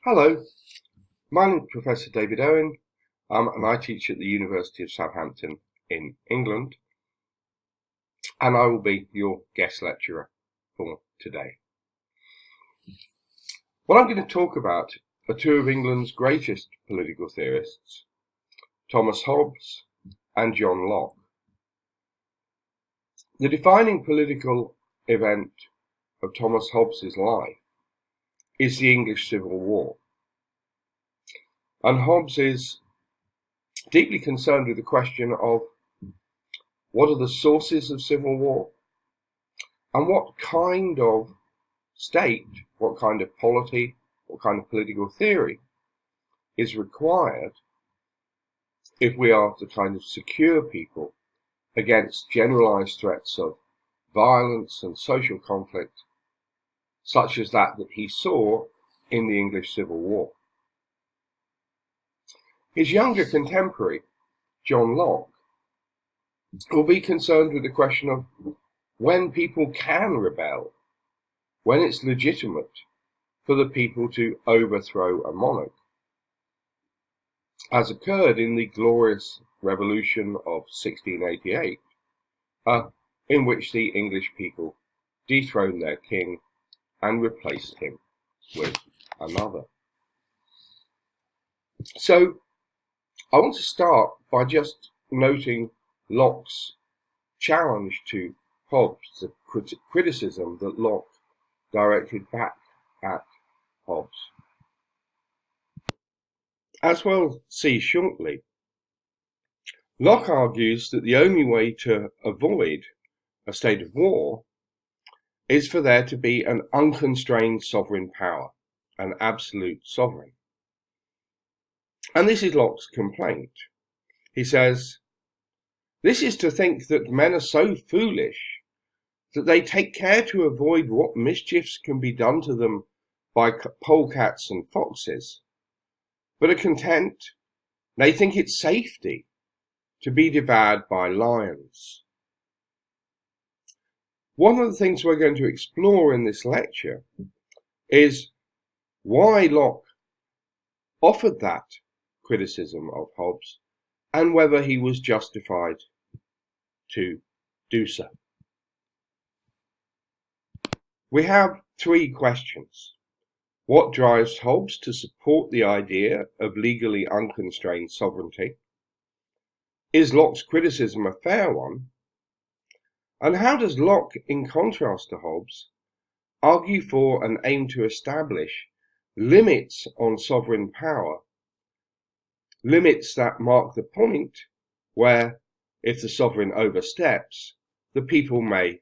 Hello, my name is Professor David Owen, and I teach at the University of Southampton in England, and I will be your guest lecturer for today. What I'm going to talk about are two of England's greatest political theorists, Thomas Hobbes and John Locke. The defining political event of Thomas Hobbes' life is the English Civil War. And Hobbes is deeply concerned with the question of what are the sources of civil war and what kind of state, what kind of polity, what kind of political theory is required if we are to kind of secure people against generalized threats of violence and social conflict, such as that he saw in the English Civil War. His younger contemporary, John Locke, will be concerned with the question of when people can rebel, when it's legitimate for the people to overthrow a monarch, as occurred in the glorious revolution of 1688, in which the English people dethroned their king and replaced him with another. So, I want to start by just noting Locke's challenge to Hobbes, the criticism that Locke directed back at Hobbes. As we'll see shortly, Locke argues that the only way to avoid a state of war is for there to be an unconstrained sovereign power, an absolute sovereign. And this is Locke's complaint. He says, "This is to think that men are so foolish that they take care to avoid what mischiefs can be done to them by polecats and foxes, but are content, they think it safety, to be devoured by lions." One of the things we're going to explore in this lecture is why Locke offered that criticism of Hobbes and whether he was justified to do so. We have three questions. What drives Hobbes to support the idea of legally unconstrained sovereignty? Is Locke's criticism a fair one? And how does Locke, in contrast to Hobbes, argue for and aim to establish limits on sovereign power, limits that mark the point where, if the sovereign oversteps, the people may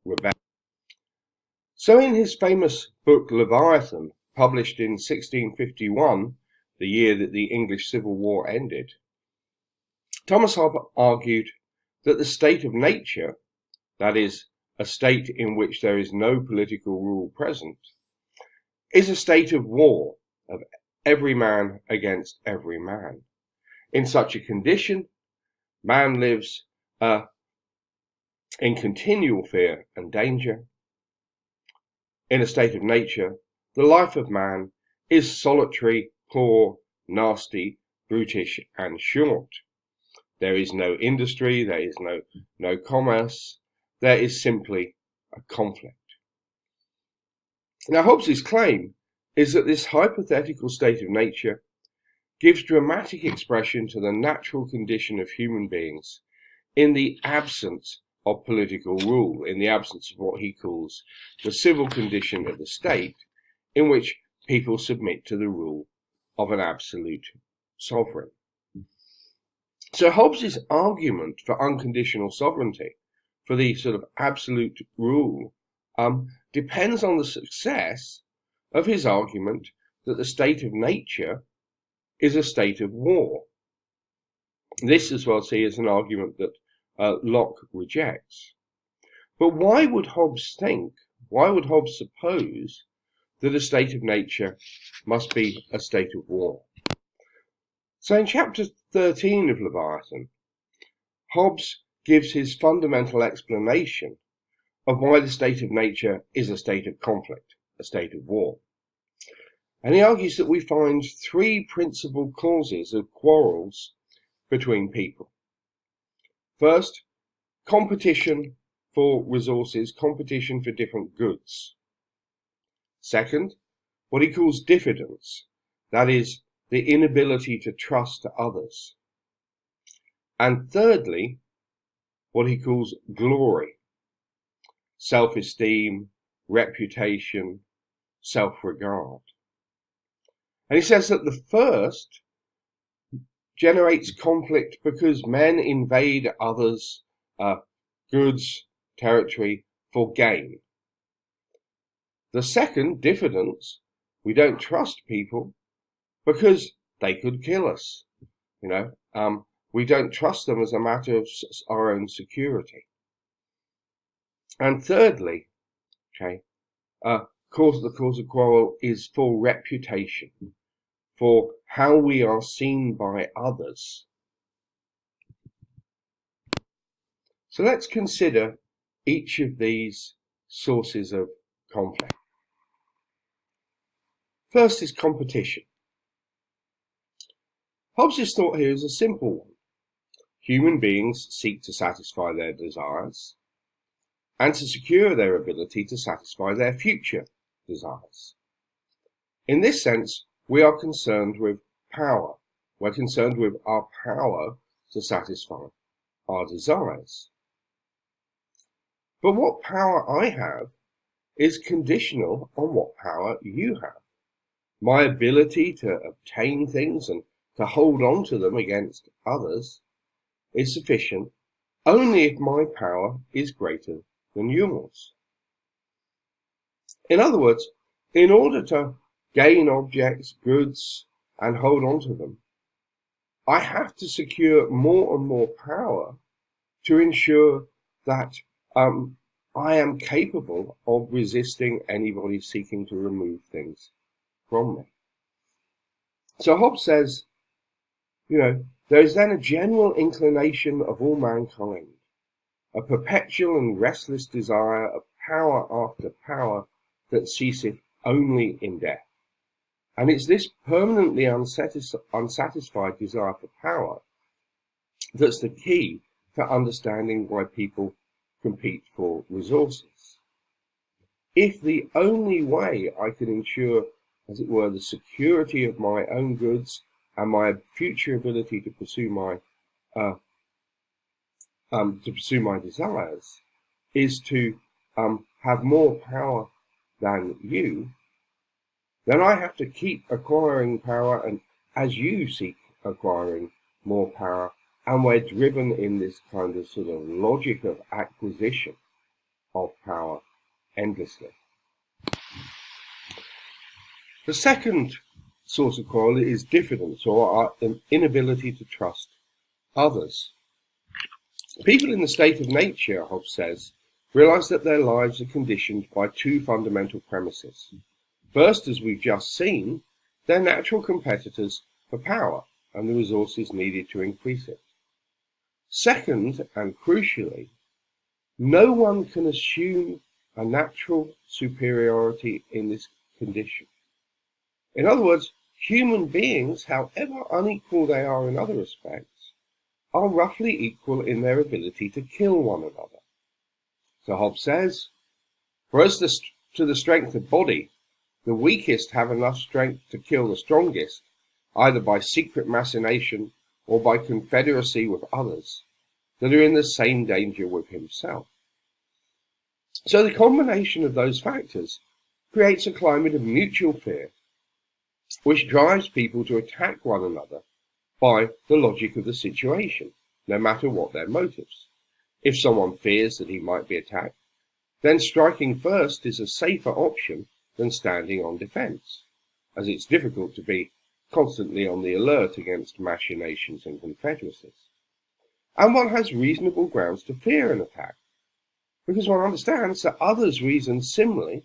rebel? So in his famous book Leviathan, published in 1651, the year that the English Civil War ended, Thomas Hobbes argued that the state of nature, that is, a state in which there is no political rule present, is a state of war, of every man against every man. In such a condition, man lives in continual fear and danger. In a state of nature, the life of man is solitary, poor, nasty, brutish, and short. There is no industry, there is no commerce, there is simply a conflict. Now, Hobbes' claim is that this hypothetical state of nature gives dramatic expression to the natural condition of human beings in the absence of political rule, in the absence of what he calls the civil condition of the state, in which people submit to the rule of an absolute sovereign. So Hobbes' argument for unconditional sovereignty, for the sort of absolute rule, depends on the success of his argument that the state of nature is a state of war. This, as well, see, is an argument that Locke rejects. But why would Hobbes suppose that a state of nature must be a state of war? So in chapter 13 of Leviathan, Hobbes gives his fundamental explanation of why the state of nature is a state of conflict, a state of war. And he argues that we find three principal causes of quarrels between people. First, competition for resources, competition for different goods. Second, what he calls diffidence, that is, the inability to trust others. And thirdly, what he calls glory, self-esteem, reputation, self-regard. And he says that the first generates conflict because men invade others' goods, territory for gain. The second, diffidence, we don't trust people because they could kill us. We don't trust them as a matter of our own security. And thirdly, the cause of quarrel is for reputation, for how we are seen by others. So let's consider each of these sources of conflict. First is competition. Hobbes' thought here is a simple one. Human beings seek to satisfy their desires and to secure their ability to satisfy their future desires. In this sense, we are concerned with power. We're concerned with our power to satisfy our desires. But what power I have is conditional on what power you have. My ability to obtain things and to hold on to them against others is sufficient only if my power is greater than yours. In other words, in order to gain objects, goods, and hold on to them, I have to secure more and more power to ensure that I am capable of resisting anybody seeking to remove things from me. So Hobbes says, there is then a general inclination of all mankind, a perpetual and restless desire of power after power that ceaseth only in death. And it's this permanently unsatisfied desire for power that's the key to understanding why people compete for resources. If the only way I can ensure, as it were, the security of my own goods and my future ability to pursue my desires is to have more power than you, then I have to keep acquiring power, and as you seek acquiring more power, and we're driven in this kind of sort of logic of acquisition of power endlessly. The second source of quarrel is diffidence, or our inability to trust others. People in the state of nature, Hobbes says, realize that their lives are conditioned by two fundamental premises. First, as we've just seen, they're natural competitors for power and the resources needed to increase it. Second, and crucially, no one can assume a natural superiority in this condition. In other words, human beings, however unequal they are in other respects, are roughly equal in their ability to kill one another. So Hobbes says, for as to the strength of body, the weakest have enough strength to kill the strongest, either by secret machination or by confederacy with others that are in the same danger with himself. So the combination of those factors creates a climate of mutual fear, which drives people to attack one another by the logic of the situation, no matter what their motives. If someone fears that he might be attacked, then striking first is a safer option than standing on defense, as it's difficult to be constantly on the alert against machinations and confederacies. And one has reasonable grounds to fear an attack, because one understands that others reason similarly,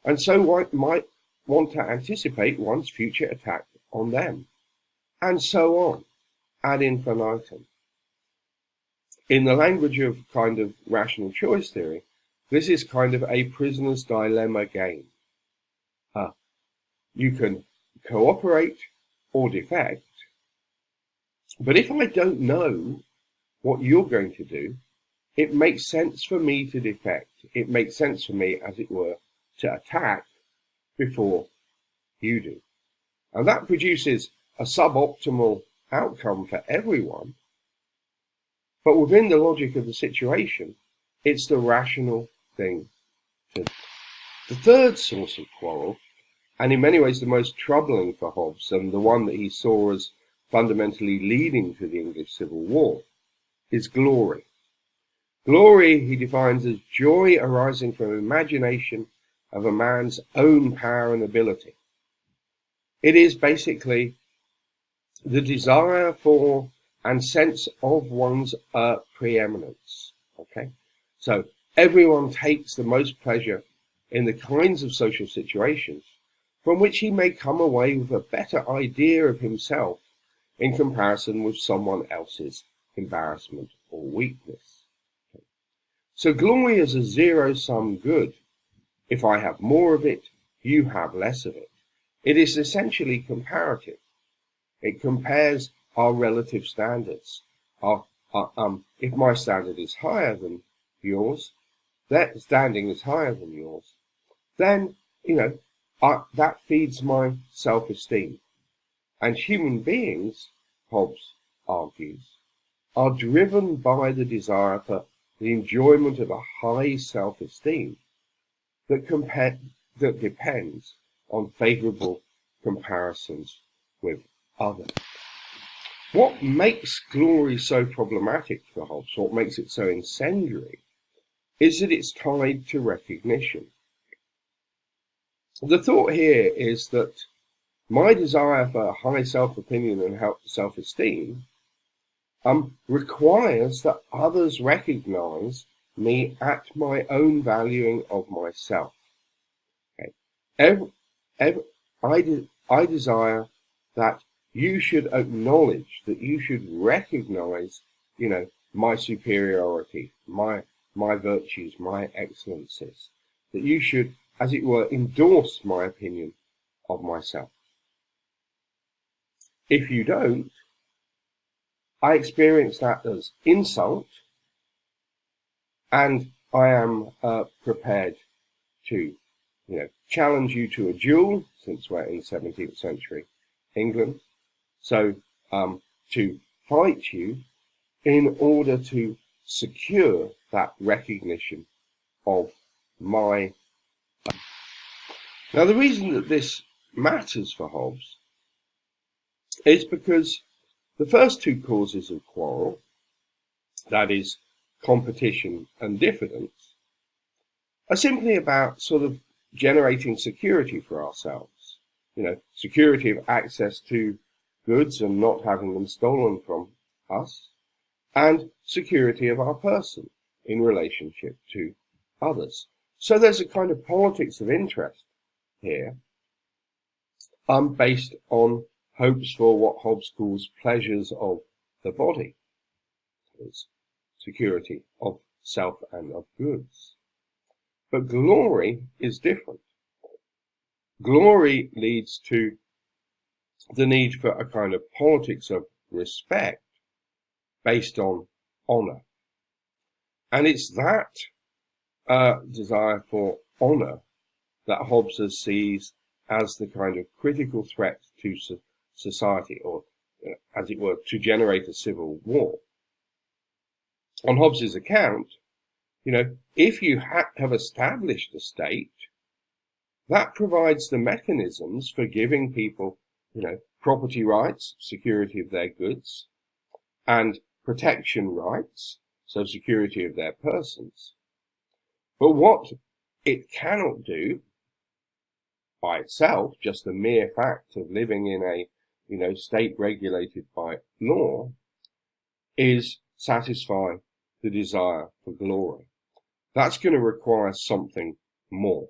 and so one might want to anticipate one's future attack on them, and so on, ad infinitum. In the language of kind of rational choice theory, this is kind of a prisoner's dilemma game. You can cooperate or defect. But if I don't know what you're going to do, it makes sense for me to defect. It makes sense for me, as it were, to attack before you do. And that produces a suboptimal outcome for everyone. But within the logic of the situation, it's the rational thing to do. The third source of quarrel, and in many ways the most troubling for Hobbes, and the one that he saw as fundamentally leading to the English Civil War, is glory. Glory he defines as joy arising from imagination of a man's own power and ability. It is basically the desire for and sense of one's preeminence. Okay, so everyone takes the most pleasure in the kinds of social situations from which he may come away with a better idea of himself in comparison with someone else's embarrassment or weakness. So glory is a zero-sum good. If I have more of it, you have less of it. It is essentially comparative. It compares our relative standards. If my standard is higher than yours, that standing is higher than yours, then, that feeds my self-esteem. And human beings, Hobbes argues, are driven by the desire for the enjoyment of a high self-esteem that depends on favourable comparisons with others. What makes glory so problematic for Hobbes, what makes it so incendiary, is that it's tied to recognition. The thought here is that my desire for high self-opinion and self-esteem requires that others recognize me at my own valuing of myself. Okay. I desire that you should acknowledge, that you should recognize, my superiority, my virtues, my excellencies, that you should, as it were, endorse my opinion of myself. If you don't, I experience that as insult, and I am prepared to, challenge you to a duel, since we're in 17th century England. So, to fight you in order to secure that recognition of my. Now, the reason that this matters for Hobbes is because the first two causes of quarrel, that is, competition and diffidence, are simply about sort of generating security for ourselves. Security of access to goods and not having them stolen from us, and security of our person in relationship to others. So there's a kind of politics of interest here, based on hopes for what Hobbes calls pleasures of the body, it's security of self and of goods. But glory is different. Glory leads to the need for a kind of politics of respect based on honor. And it's that desire for honor that Hobbes sees as the kind of critical threat to society, or, as it were, to generate a civil war. On Hobbes's account, if you have established a state, that provides the mechanisms for giving people, property rights, security of their goods, and protection rights, so security of their persons. But what it cannot do by itself, just the mere fact of living in a, state regulated by law, is satisfy the desire for glory. That's going to require something more.